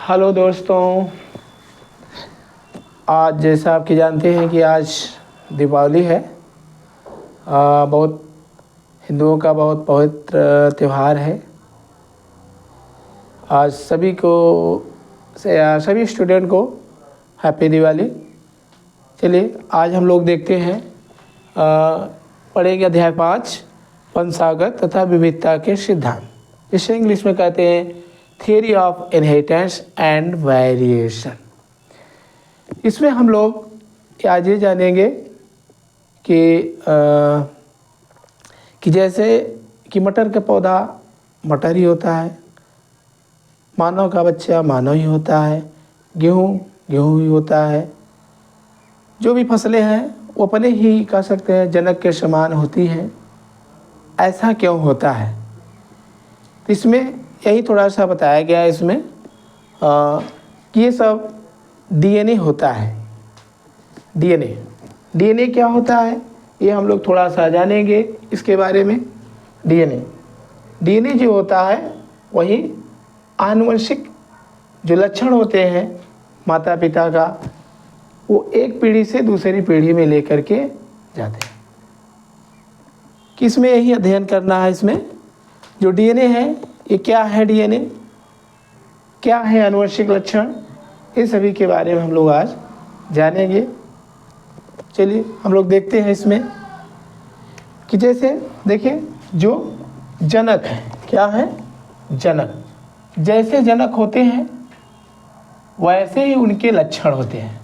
Hello दोस्तों, आज जैसा आपके जानते हैं कि आज दीपावली है। बहुत हिंदुओं का बहुत पवित्र त्यौहार है। आज सभी स्टूडेंट को हैप्पी दिवाली। चलिए आज हम लोग देखते हैं, पढ़ेंगे अध्याय 5 वंशागत तथा विविधता के सिद्धांत, जिसे इंग्लिश में कहते हैं theory of inheritance and variation. इसमें हम लोग आज ये जानेंगे कि जैसे कि मटर का पौधा मटर ही होता है, मानव का बच्चा मानव ही होता है, गेहूँ गेहूँ ही होता है। जो भी फसलें हैं वो अपने ही कह सकते हैं जनक के समान होती हैं। ऐसा क्यों होता है? तो इसमें यही थोड़ा सा बताया गया है इसमें कि ये सब डीएनए होता है। डीएनए क्या होता है ये हम लोग थोड़ा सा जानेंगे इसके बारे में। डीएनए जो होता है वही आनुवंशिक जो लक्षण होते हैं माता पिता का, वो एक पीढ़ी से दूसरी पीढ़ी में लेकर के जाते हैं। किसमें यही अध्ययन करना है। इसमें जो डीएनए है ये क्या है, डीएनए क्या है, आनुवंशिक लक्षण, इन सभी के बारे में हम लोग आज जानेंगे। चलिए हम लोग देखते हैं इसमें कि जैसे देखिए जो जनक है, क्या है जनक, जैसे जनक होते हैं वैसे ही उनके लक्षण होते हैं।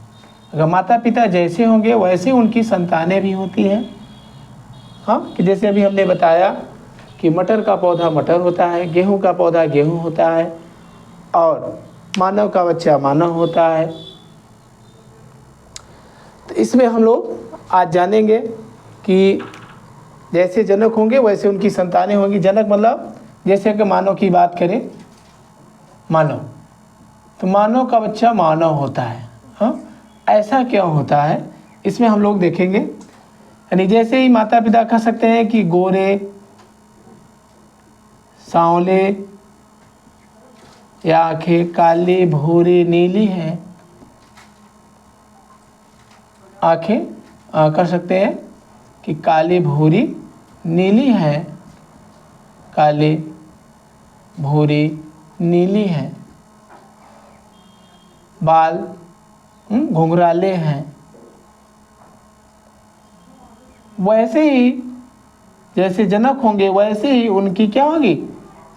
अगर माता पिता जैसे होंगे वैसे उनकी संतानें भी होती हैं। हाँ, कि जैसे अभी हमने बताया कि मटर का पौधा मटर होता है, गेहूं का पौधा गेहूं होता है और मानव का बच्चा मानव होता है। तो इसमें हम लोग आज जानेंगे कि जैसे जनक होंगे वैसे उनकी संतानें होंगी। जनक मतलब जैसे कि मानव की बात करें, मानव, तो मानव का बच्चा मानव होता है। हाँ, ऐसा क्यों होता है इसमें हम लोग देखेंगे। यानी जैसे ही माता पिता कह सकते हैं कि गोरे, सांवले या आँखें काली भूरी नीली हैं, आँखें कर सकते हैं कि काली भूरी नीली है, काली भूरी नीली है, बाल घुंघराले हैं। वैसे ही जैसे जनक होंगे वैसे ही उनकी क्या होगी,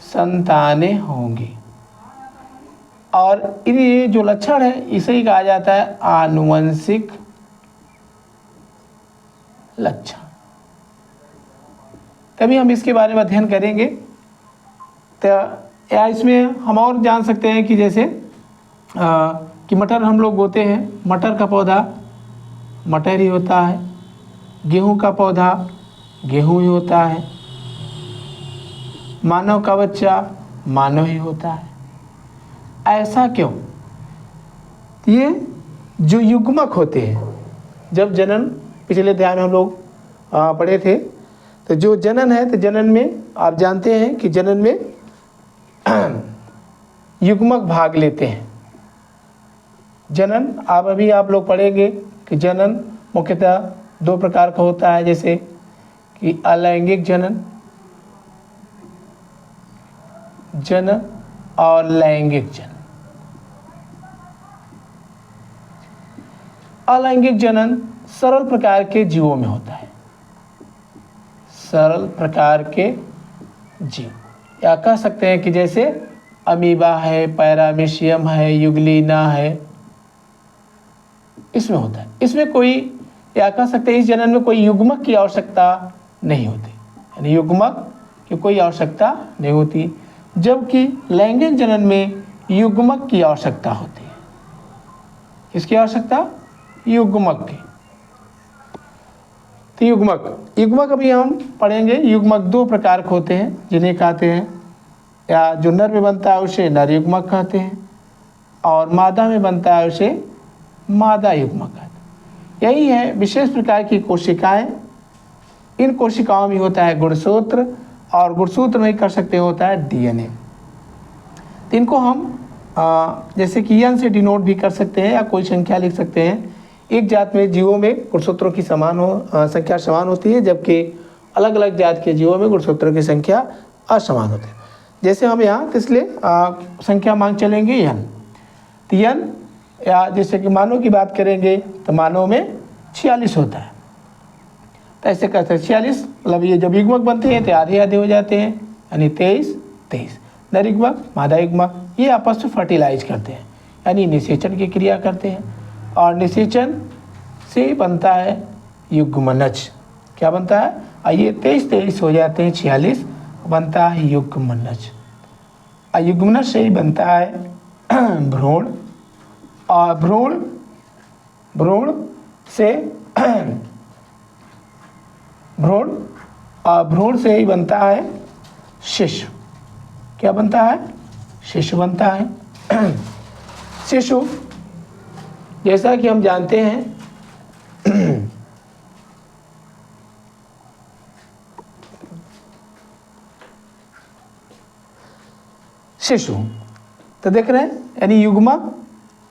संतानें होंगी। और ये जो लक्षण है इसे ही कहा जाता है आनुवंशिक लक्षण। तभी हम इसके बारे में अध्ययन करेंगे। तो या इसमें हम और जान सकते हैं कि जैसे कि मटर हम लोग बोते हैं, मटर का पौधा मटर ही होता है, गेहूं का पौधा गेहूं ही होता है, मानव का बच्चा मानव ही होता है। ऐसा क्यों? ये जो युग्मक होते हैं, जब जनन, पिछले अध्याय में हम लोग पढ़े थे, तो जो जनन है तो जनन में आप जानते हैं कि जनन में युग्मक भाग लेते हैं। जनन अभी आप लोग पढ़ेंगे कि जनन मुख्यतः 2 प्रकार का होता है, जैसे कि अलैंगिक जनन और लैंगिक जनन। अलैंगिक जनन सरल प्रकार के जीवों में होता है, सरल प्रकार के जीव, या कह सकते हैं कि जैसे अमीबा है, पैरामीशियम है, युगलीना है, इसमें होता है। इसमें कोई, या कह सकते हैं इस जनन में कोई युग्मक की आवश्यकता नहीं होती, यानी युग्मक की कोई आवश्यकता नहीं होती, जबकि लैंगिक जनन में युग्मक की आवश्यकता होती है। किसकी आवश्यकता? युग्मक की। तो युग्मक अभी हम पढ़ेंगे। युग्मक 2 प्रकार के होते हैं, जिन्हें कहते हैं, या जो नर में बनता है उसे नर युग्मक कहते हैं और मादा में बनता है उसे मादा युग्मक कहते हैं। यही है विशेष प्रकार की कोशिकाएं। इन कोशिकाओं में होता है गुणसूत्र और गुणसूत्र में कर सकते होता है डीएनए। तो इनको हम जैसे कि यन से डिनोट भी कर सकते हैं या कोई संख्या लिख सकते हैं। एक जात में जीवों में गुणसूत्रों की संख्या समान होती है, जबकि अलग अलग जात के जीवों में गुणसूत्रों की संख्या असमान होती है। जैसे हम यहाँ तो इसलिए संख्या मान चलेंगे यन, तो यन या जैसे कि मानव की बात करेंगे तो मानव में 46 होता है। तो ऐसे करते हैं 46, मतलब ये जब युग्मक बनते हैं तो आधे आधे हो जाते हैं, यानी 23 23। नर युग्मक मादा युग्मक ये आपस में फर्टिलाइज करते हैं, यानी निषेचन की क्रिया करते हैं, और निषेचन से बनता है युग्मनज। क्या बनता है? ये 23 23 हो जाते हैं, 46 बनता है युग्मनज। युग्मनज से ही बनता है भ्रूण, और भ्रूण से ही बनता है शिशु। क्या बनता है? शिशु बनता है। शिशु जैसा कि हम जानते हैं शिशु, तो देख रहे हैं, यानी युग्मक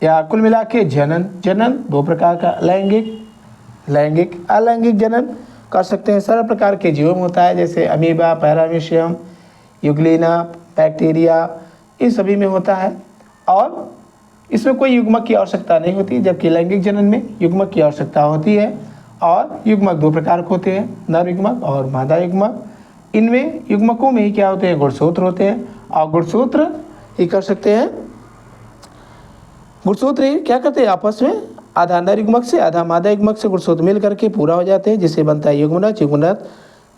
या कुल मिला के जनन दो प्रकार का, लैंगिक अलैंगिक जनन कर सकते हैं। सरल प्रकार के जीवों में होता है, जैसे अमीबा, पैरामीशियम, यूग्लिना, बैक्टीरिया, इन सभी में होता है, और इसमें कोई युग्मक की आवश्यकता नहीं होती। जबकि लैंगिक जनन में युग्मक की आवश्यकता होती है, और युग्मक दो प्रकार के होते हैं, नर युग्मक और मादा युग्मक। इनमें युग्मकों में ही क्या होते हैं? गुणसूत्र होते हैं, और गुणसूत्र ही कर सकते हैं, गुणसूत्र ही क्या करते हैं आपस में, आधा नर युग्मक से आधा मादा युग्मक से गुणसूत्र मिल करके पूरा हो जाते हैं, जिससे बनता है युग्मनज। युग्मनज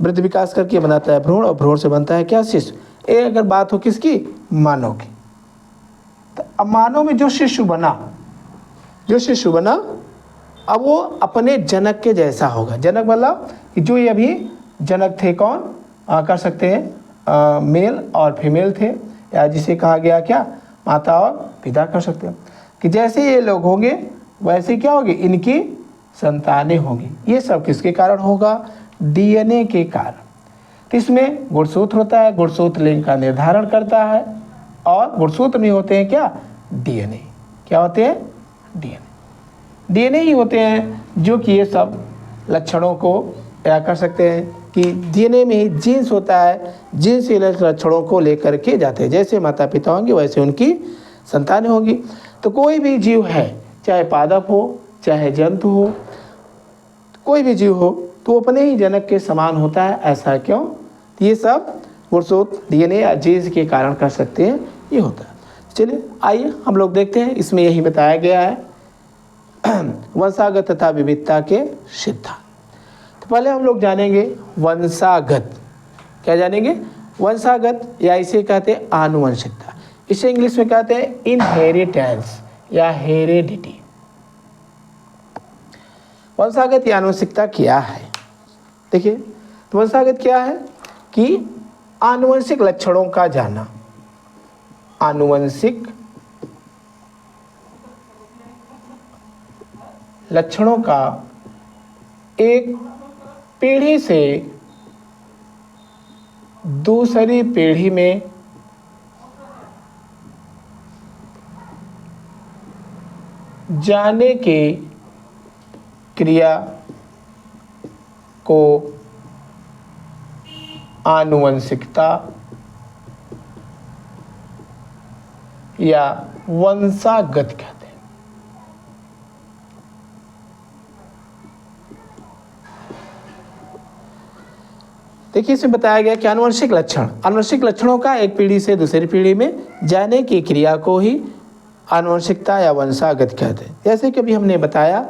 वृद्धि विकास करके बनाता है भ्रूण, और भ्रूण से बनता है क्या? शिशु। ये अगर बात हो किसकी? मानव की। तो अब मानव में जो शिशु बना, अब वो अपने जनक के जैसा होगा। जनक मतलब जो ये अभी जनक थे, कौन कर सकते हैं? मेल और फीमेल थे, या जिसे कहा गया क्या? माता और पिता कर सकते हैं। कि जैसे ये लोग होंगे वैसे क्या होगी? इनकी संतानें होंगी। ये सब किसके कारण होगा? डीएनए के कारण। तो इसमें गुणसूत्र होता है, गुणसूत्र लिंग का निर्धारण करता है, और गुणसूत्र में होते हैं क्या? डीएनए। क्या होते हैं? डीएनए ही होते हैं जो कि ये सब लक्षणों को क्या कर सकते हैं कि डीएनए में ही जीन्स होता है, जीन्स से लक्षणों को लेकर के जाते हैं। जैसे माता पिता होंगे वैसे उनकी संतानें होंगी। तो कोई भी जीव है, चाहे पादप हो चाहे जंतु हो, कोई भी जीव हो, तो अपने ही जनक के समान होता है। ऐसा क्यों? ये सब गुणसूत्र डीएनए या जीन्स के कारण कर सकते हैं, ये होता है। चलिए आइए हम लोग देखते हैं, इसमें यही बताया गया है वंशागत तथा विविधता के सिद्धांत। तो पहले हम लोग जानेंगे वंशागत। क्या जानेंगे? वंशागत, या इसे कहते हैं आनुवंशिकता। इसे इंग्लिश में कहते हैं इनहेरिटेंस या हेरेडिटी। वंशागत या आनुवंशिकता क्या है? देखिए, तो वंशागत क्या है कि आनुवंशिक लक्षणों का जानना। आनुवंशिक लक्षणों का एक पीढ़ी से दूसरी पीढ़ी में जाने के क्रिया को आनुवंशिकता या वंशागत कहते हैं। देखिए, इसमें बताया गया कि आनुवंशिक लक्षणों का एक पीढ़ी से दूसरी पीढ़ी में जाने की क्रिया को ही आनुवंशिकता या वंशागत कहते हैं। जैसे कि अभी हमने बताया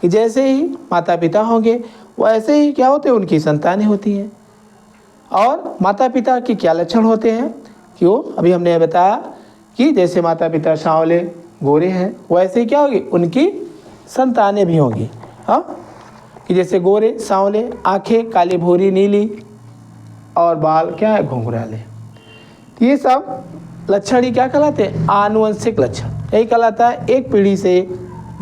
कि जैसे ही माता पिता होंगे वैसे ही क्या होते हैं? उनकी संतानें होती हैं। और माता पिता के क्या लक्षण होते हैं? क्यों? अभी हमने बताया कि जैसे माता पिता सांवले गोरे हैं वैसे ही क्या होगी? उनकी संतानें भी होंगी। हाँ, कि जैसे गोरे सांवले, आंखें काली भूरी नीली, और बाल क्या है? घुंघराले। ये सब लक्षण ही क्या कहलाते हैं? आनुवंशिक लक्षण। यही कहलाता है एक पीढ़ी से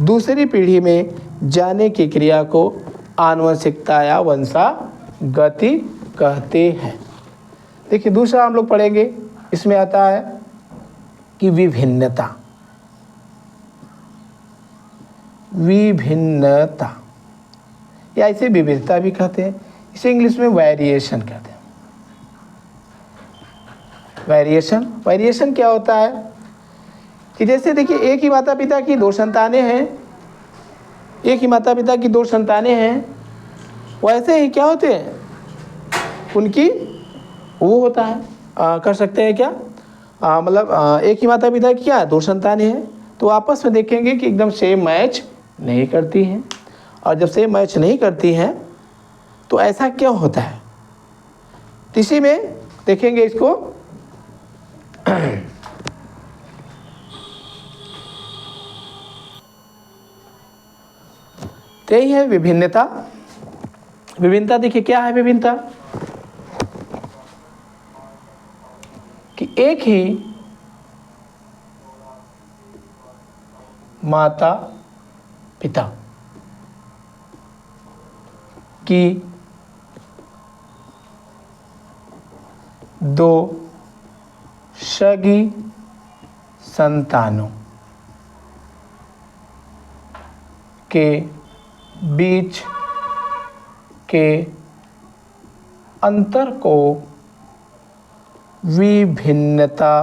दूसरी पीढ़ी में जाने की क्रिया को आनुवंशिकता या वंशागति कहते हैं। देखिए, दूसरा हम लोग पढ़ेंगे, इसमें आता है कि विभिन्नता। विभिन्नता, या इसे विविधता भी कहते हैं, इसे इंग्लिश में वेरिएशन कहते हैं। वेरिएशन क्या होता है कि जैसे देखिए एक ही माता पिता की दो संतानें हैं, वैसे ही क्या होते हैं उनकी वो होता है कर सकते हैं क्या मतलब एक ही माता पिता की क्या दो संतानें हैं, तो आपस में देखेंगे कि एकदम सेम मैच नहीं करती हैं, और जब सेम मैच नहीं करती हैं तो ऐसा क्यों होता है, तो इसी में देखेंगे इसको तो यही है विभिन्नता। विभिन्नता देखिए क्या है विभिन्नता, कि एक ही माता पिता की दो सगी संतानों के बीच के अंतर को विभिन्नता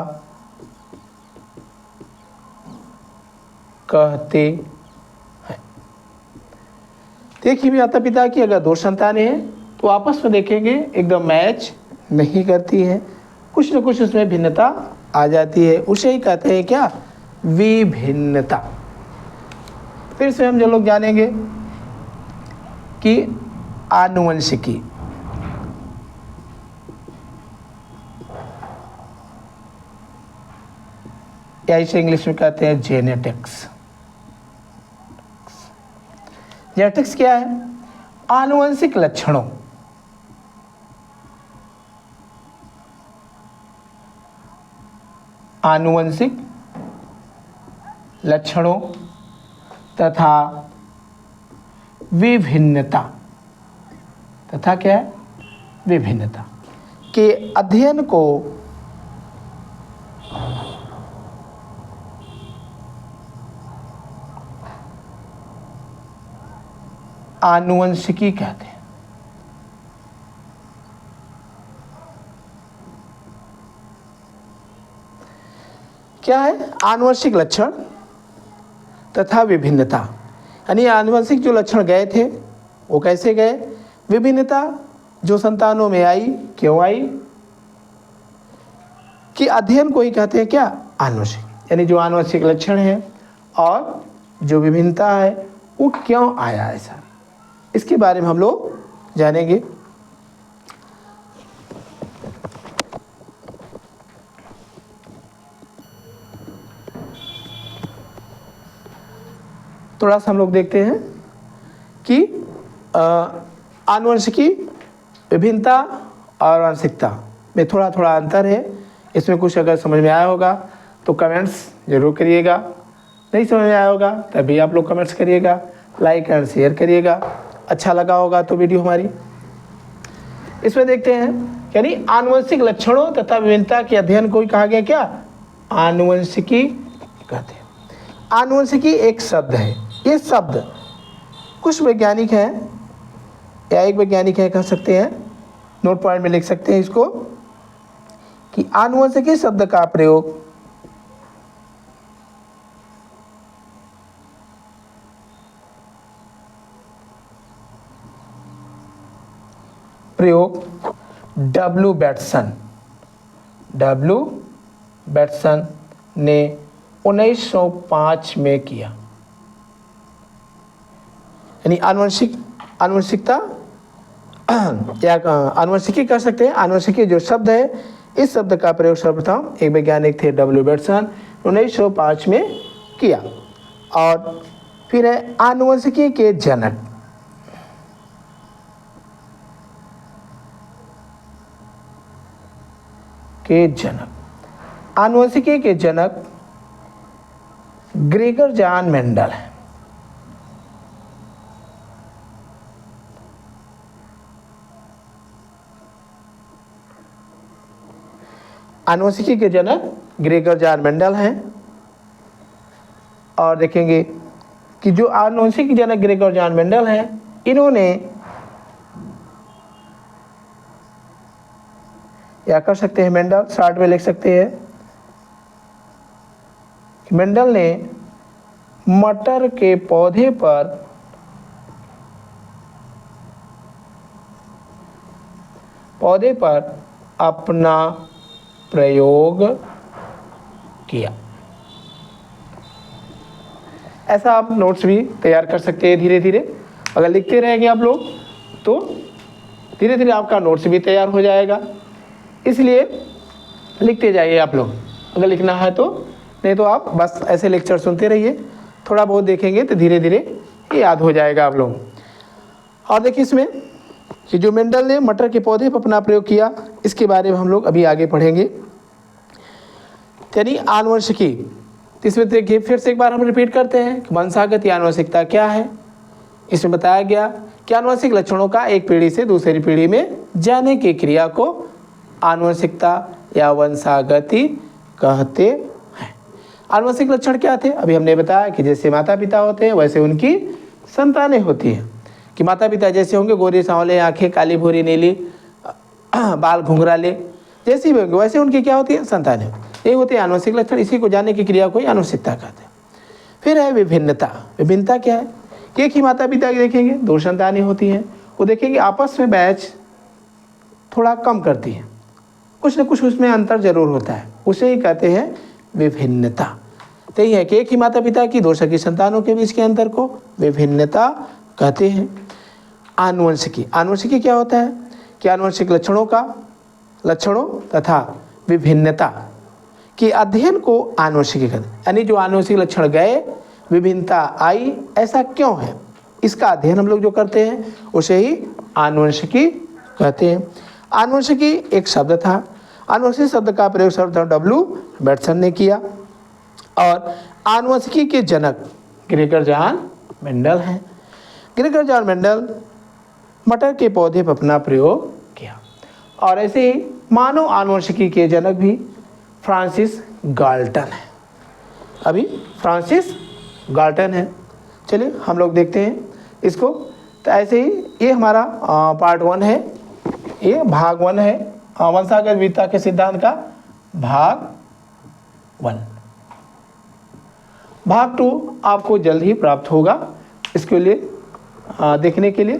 कहते हैं। देखिए माता पिता की अगर दो संतानें हैं तो आपस में देखेंगे एकदम मैच नहीं करती हैं, कुछ न कुछ उसमें भिन्नता आ जाती है, उसे ही कहते हैं क्या विभिन्नता। फिर से हम जो लोग जानेंगे कि आनुवंशिकी, या इसे इंग्लिश में कहते हैं जेनेटिक्स। जेनेटिक्स क्या है, आनुवंशिक लक्षणों तथा विभिन्नता क्या है विभिन्नता के अध्ययन को आनुवंशिकी कहते हैं। क्या है आनुवंशिक लक्षण तथा विभिन्नता, यानी आनुवंशिक जो लक्षण गए थे वो कैसे गए, विभिन्नता जो संतानों में आई क्यों आई, कि अध्ययन को ही कहते हैं क्या आनुवंशिक, यानी जो आनुवंशिक लक्षण है और जो विभिन्नता है वो क्यों आया ऐसा, इसके बारे में हम लोग जानेंगे। थोड़ा सा हम लोग देखते हैं कि आनुवंशिकी, विभिन्नता और आंशिकता में थोड़ा थोड़ा अंतर है। इसमें कुछ अगर समझ में आया होगा तो कमेंट्स जरूर करिएगा, नहीं समझ में आया होगा तभी आप लोग कमेंट्स करिएगा, लाइक एंड शेयर करिएगा। अच्छा लगा होगा तो वीडियो हमारी, इसमें देखते हैं यानी आनुवंशिक लक्षणों तथा विभिन्नता के अध्ययन को ही कहा गया क्या आनुवंशिकी कहते हैं। आनुवंशिकी एक शब्द है, ये शब्द कुछ वैज्ञानिक हैं या एक वैज्ञानिक है कह सकते हैं, नोट पॉइंट में लिख सकते हैं इसको कि आनुवंशिकी शब्द का प्रयोग डब्ल्यू बैटसन ने 1905 में किया। यानी आनुवंशिकता या आनुवंशिकी कर सकते हैं। आनुवंशिकी जो शब्द है, इस शब्द का प्रयोग सर्वप्रथम एक वैज्ञानिक थे डब्ल्यू बैटसन 1905 में किया। और फिर है आनुवंशिकी के जनक, आनुवंशिकी के जनक ग्रेगर जॉन मेंडल है। आनुवंशिकी के जनक ग्रेगर जॉन मेंडल हैं। और देखेंगे कि जो आनुवंशिक जनक ग्रेगर जॉन मेंडल हैं, इन्होंने या कर सकते हैं मेंडल, शॉर्ट में लिख सकते हैं, मेंडल ने मटर के पौधे पर अपना प्रयोग किया। ऐसा आप नोट्स भी तैयार कर सकते हैं धीरे धीरे। अगर लिखते रहेंगे आप लोग तो धीरे धीरे आपका नोट्स भी तैयार हो जाएगा, इसलिए लिखते जाइए आप लोग अगर लिखना है तो, नहीं तो आप बस ऐसे लेक्चर सुनते रहिए, थोड़ा बहुत देखेंगे तो धीरे धीरे ये याद हो जाएगा आप लोग। और देखिए इसमें कि जो मेंडल ने मटर के पौधे पर अपना प्रयोग किया, इसके बारे में हम लोग अभी आगे पढ़ेंगे। यानी आनुवंशिकी, तो इसमें देखिए फिर से एक बार हम रिपीट करते हैं कि वंशागत या आनुवंशिकता क्या है। इसमें बताया गया कि आनुवंशिक लक्षणों का एक पीढ़ी से दूसरी पीढ़ी में जाने की क्रिया को आनुवंशिकता या वंशागति कहते हैं। आनुवंशिक लक्षण क्या थे? अभी हमने बताया कि जैसे माता पिता होते हैं वैसे उनकी संतानें होती हैं, कि माता पिता जैसे होंगे गोरे सांवले, आंखें काली भूरी नीली, बाल घुंघराले, जैसी भी होंगे वैसे उनकी क्या होती है? संतानें। ये होते हैं आनुवंशिक लक्षण, इसी को जानने की क्रिया को आनुवंशिकता कहते हैं। फिर है विभिन्नता। विभिन्नता क्या है? कि एक ही माता पिता की देखेंगे दो संतानें होती हैं, वो देखेंगे आपस में बैच थोड़ा कम करती हैं, कुछ न कुछ उसमें अंतर जरूर होता है, उसे ही कहते हैं विभिन्नता। तो यही है कि एक ही माता पिता की दो सगी संतानों के बीच के अंतर को विभिन्नता कहते हैं। आनुवंशिकी, आनुवंशिकी क्या होता है कि आनुवंशिक लक्षणों तथा विभिन्नता के अध्ययन को आनुवंशिकी कहते हैं। यानी जो आनुवंशिक लक्षण गए, विभिन्नता आई, ऐसा क्यों है, इसका अध्ययन हम लोग जो करते हैं उसे ही आनुवंशिकी कहते हैं। आनुवंशिकी एक शब्द था, आनुवंशिक शब्द का प्रयोग सर्वप्रथम डब्ल्यू बेटसन ने किया, और आनुवंशिकी के जनक ग्रेगर जॉन मेंडल हैं। ग्रेगर जॉन मेंडल मटर के पौधे पर अपना प्रयोग किया, और ऐसे ही मानव आनुवंशिकी के जनक भी फ्रांसिस गाल्टन है। अभी फ्रांसिस गाल्टन है। चलिए हम लोग देखते हैं इसको। तो ऐसे ही ये हमारा पार्ट 1 है, ये भाग 1 है, वंशागत विविधता के सिद्धांत का भाग 1। भाग 2 आपको जल्द ही प्राप्त होगा। इसके लिए देखने के लिए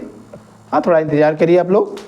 थोड़ा इंतज़ार करिए आप लोग।